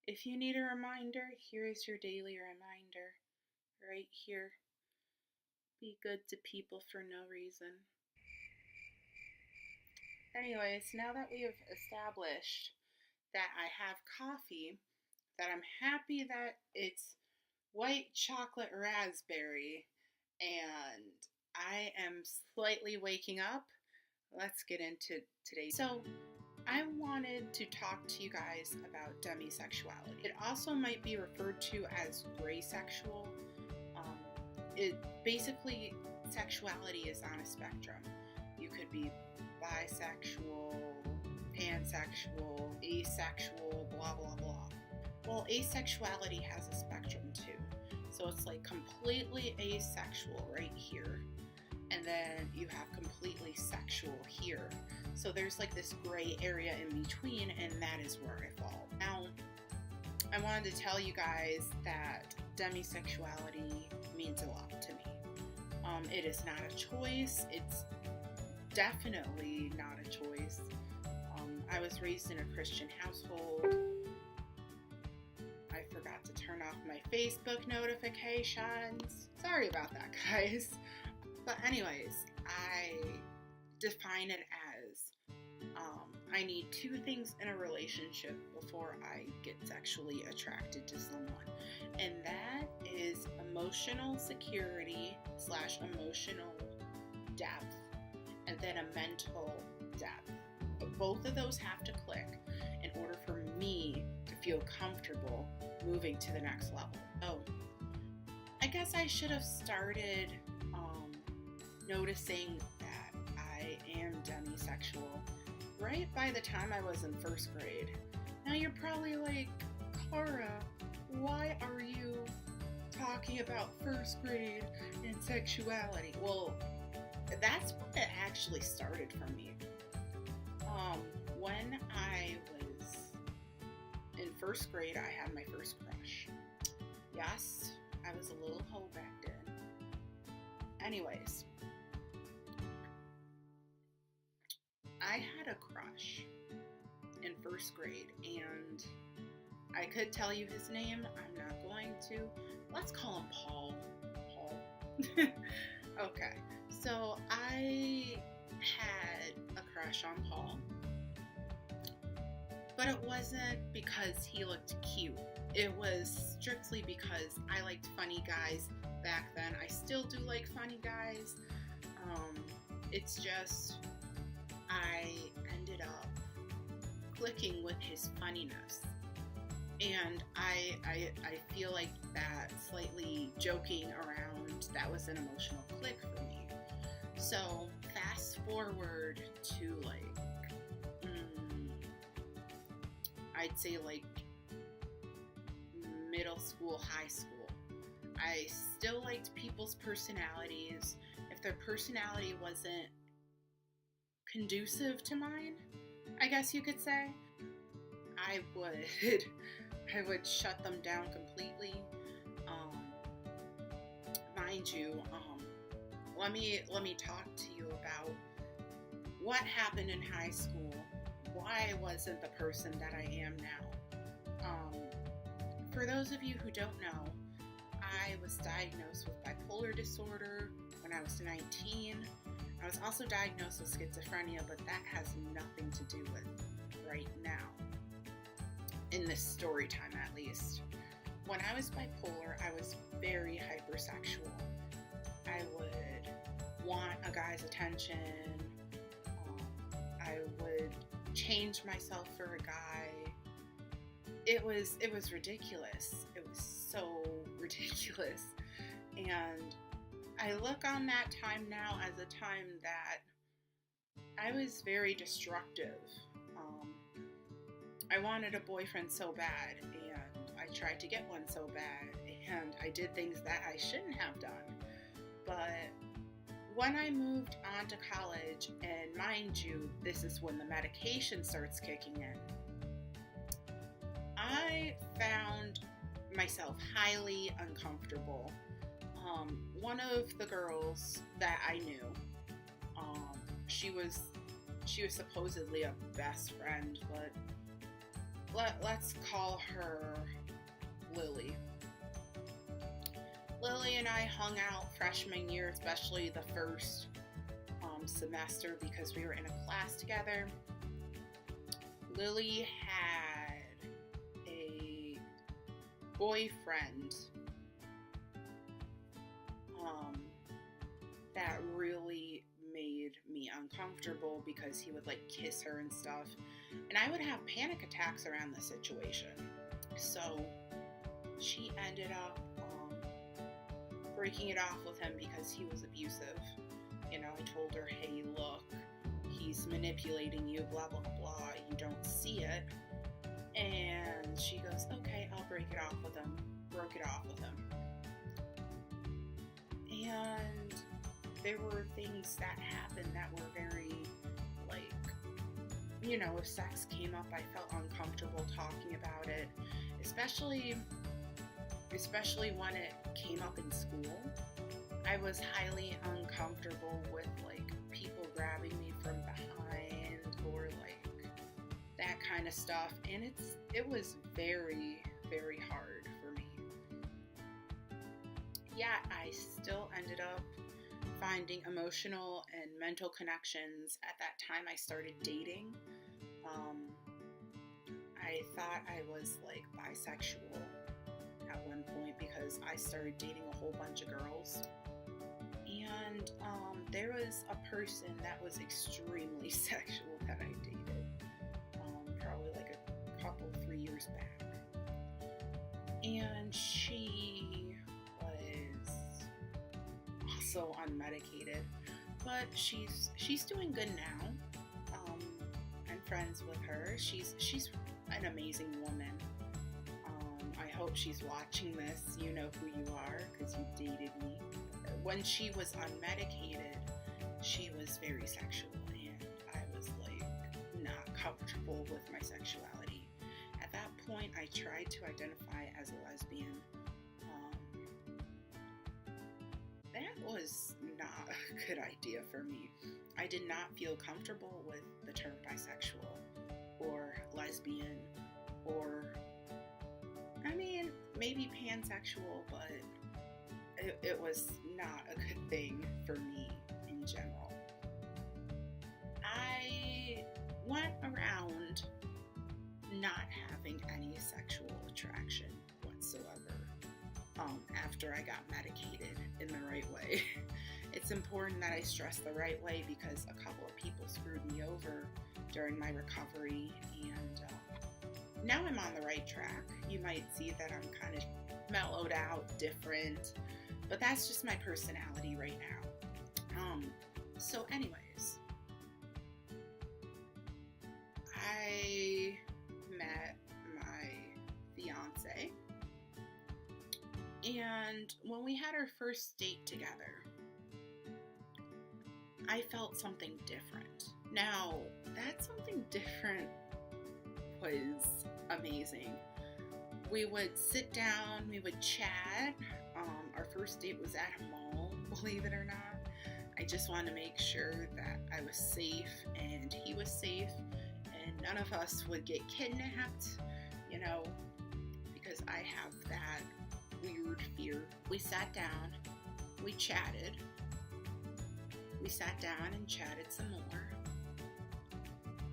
If you need a reminder, here is your daily reminder. Right here. Be good to people for no reason. Anyways, now that we have established that I have coffee, that I'm happy that it's white chocolate raspberry, and I am slightly waking up, let's get into today's. So, I wanted to talk to you guys about demisexuality. It also might be referred to as gray sexual. It basically, sexuality is on a spectrum. You could be bisexual, pansexual, asexual, blah blah blah. Well, asexuality has a spectrum too. So it's like completely asexual right here, and then you have completely sexual here. So there's like this gray area in between, and that is where I fall. Now, I wanted to tell you guys that demisexuality means a lot to me. It is not a choice. It's definitely not a choice. I was raised in a Christian household. I forgot to turn off my Facebook notifications. Sorry about that, guys. But anyways, I define it as I need two things in a relationship before I get sexually attracted to someone. And that is emotional security / emotional depth, and then a mental depth. But both of those have to click in order for me to feel comfortable moving to the next level. Oh, I guess I should have started noticing that I am demisexual right by the time I was in first grade. Now you're probably like, Cara, why are you talking about first grade and sexuality? Well, that's when it actually started for me. When I was in first grade, I had my first crush. Yes, I was a little hoe back then. Anyways, I had a crush in first grade, and I could tell you his name. I'm not going to. Let's call him Paul. Paul. Okay, so I had a crush on Paul, but it wasn't because he looked cute. It was strictly because I liked funny guys back then. I still do like funny guys. It's just I ended up clicking with his funniness. And I feel like that slightly joking around, that was an emotional click for me. So fast forward to like, I'd say like middle school, high school. I still liked people's personalities. If their personality wasn't conducive to mine, I guess you could say, I would shut them down completely. Mind you, let me talk to you about what happened in high school, why I wasn't the person that I am now. For those of you who don't know, I was diagnosed with bipolar disorder when I was 19. I was also diagnosed with schizophrenia, but that has nothing to do with right now. In this story time, at least. When I was bipolar, I was very hypersexual. I would want a guy's attention. I would change myself for a guy. It was ridiculous. It was so ridiculous. And I look on that time now as a time that I was very destructive. I wanted a boyfriend so bad, and I tried to get one so bad, and I did things that I shouldn't have done. But when I moved on to college, and mind you, this is when the medication starts kicking in, I found myself highly uncomfortable. One of the girls that I knew, she was supposedly a best friend, but let's call her Lily. Lily and I hung out freshman year, especially the first semester, because we were in a class together. Lily had a boyfriend that really made me uncomfortable because he would like kiss her and stuff, and I would have panic attacks around the situation. So she ended up breaking it off with him because he was abusive. You know, I told her, hey, look, he's manipulating you, blah, blah, blah, you don't see it. And she goes, okay, I'll break it off with him. Broke it off with him. And there were things that happened that were very, like, you know, if sex came up, I felt uncomfortable talking about it, especially when it came up in school. I was highly uncomfortable with like people grabbing me from behind or like that kind of stuff, and it was very, very hard for me. Yet I still ended up finding emotional and mental connections. At that time I started dating. I thought I was like bisexual at one point because I started dating a whole bunch of girls. And there was a person that was extremely sexual that I dated, probably like a couple, 3 years back. And she was also unmedicated, but she's doing good now. I'm friends with her. She's an amazing woman. I hope she's watching this. You know who you are because you dated me. When she was unmedicated, she was very sexual, and I was like not comfortable with my sexuality. At that point, I tried to identify as a lesbian. That was not a good idea for me. I did not feel comfortable with the term bisexual or lesbian or, I mean, maybe pansexual, but it was not a good thing for me in general. I went around not having any sexual attraction whatsoever after I got medicated in the right way. It's important that I stress the right way because a couple of people screwed me over during my recovery, and now I'm on the right track. You might see that I'm kind of mellowed out, different, but that's just my personality right now. So anyways, I met my fiance, and when we had our first date together, I felt something different. Now, that something different was amazing. We would sit down, we would chat. Our first date was at a mall, believe it or not. I just wanted to make sure that I was safe and he was safe and none of us would get kidnapped, you know, because I have that weird fear. We sat down, we chatted. We sat down and chatted some more.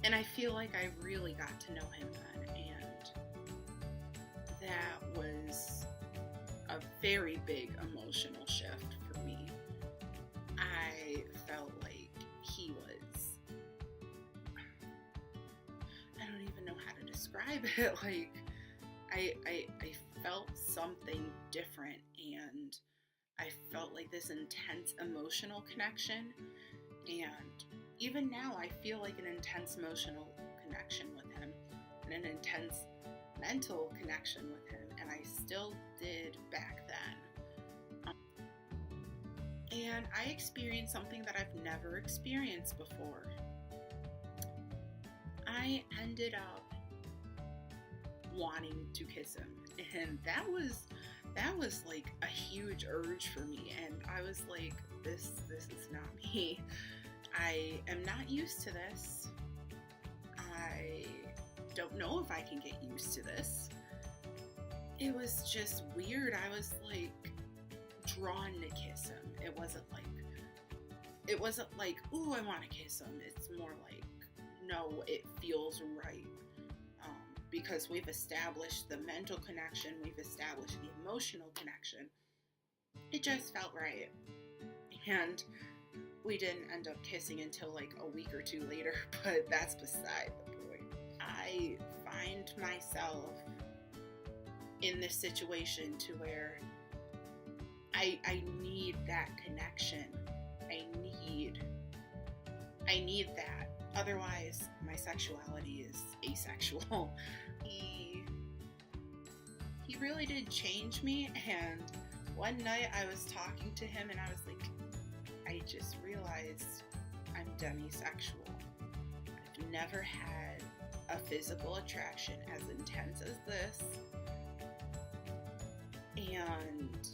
And I feel like I really got to know him then, and that was a very big emotional shift for me. I felt like he was, I don't even know how to describe it, like I felt something different, and I felt like this intense emotional connection, and even now I feel like an intense emotional connection with him and an intense mental connection with him, and I still did back then. And I experienced something that I've never experienced before. I ended up wanting to kiss him, and that was like a huge urge for me, and I was like, this is not me. I am not used to this. I don't know if I can get used to this. It was just weird. I was like drawn to kiss him. It wasn't like, ooh, I want to kiss him. It's more like, no, it feels right. Because we've established the mental connection, we've established the emotional connection. It just felt right. And we didn't end up kissing until like a week or two later, but that's beside the point. I find myself in this situation to where I need that connection. I need that. Otherwise, my sexuality is asexual. He really did change me, and one night I was talking to him and I was like, I just realized I'm demisexual. I've never had a physical attraction as intense as this. And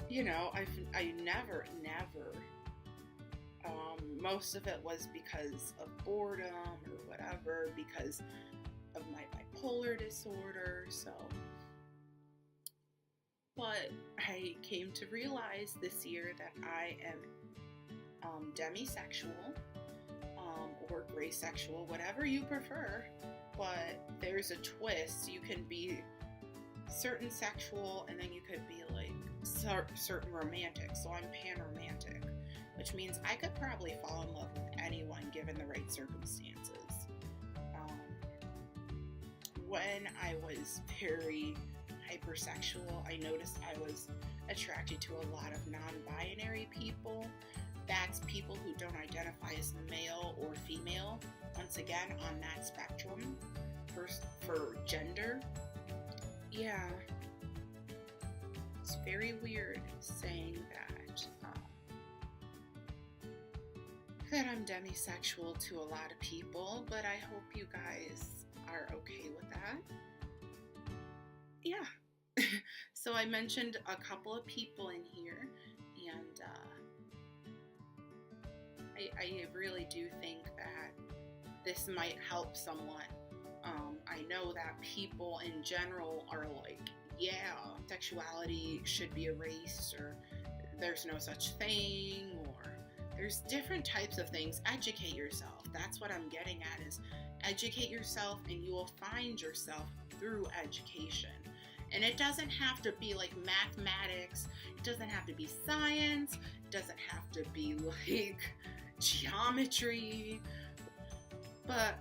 you know, I never, most of it was because of boredom or whatever, because of my bipolar disorder, so. But I came to realize this year that I am demisexual, or gray sexual, whatever you prefer, but there's a twist. You can be certain sexual, and then you could be like certain romantic. So I'm pan-romantic, which means I could probably fall in love with anyone given the right circumstances. When I was very hypersexual, I noticed I was attracted to a lot of non-binary people. That's people who don't identify as male or female. Once again, on that spectrum for gender. Yeah, it's very weird saying that I'm demisexual to a lot of people, but I hope you guys are okay with that. Yeah. So I mentioned a couple of people in here, and I really do think that this might help someone. I know that people in general are like, yeah, sexuality should be erased, or there's no such thing, or there's different types of things. Educate yourself. That's what I'm getting at, is educate yourself, and you will find yourself through education. And it doesn't have to be like mathematics. It doesn't have to be science. It doesn't have to be like geometry. But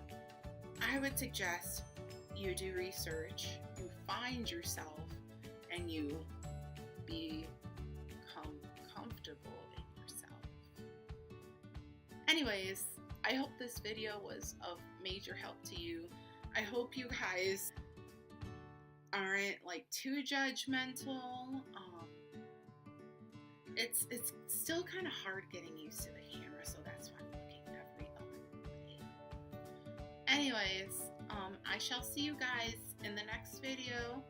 I would suggest you do research, you find yourself, and you become comfortable in yourself. Anyways, I hope this video was of major help to you. I hope you guys aren't like too judgmental. It's still kind of hard getting used to the camera, so that's why I'm looking every other way. Anyways, I shall see you guys in the next video.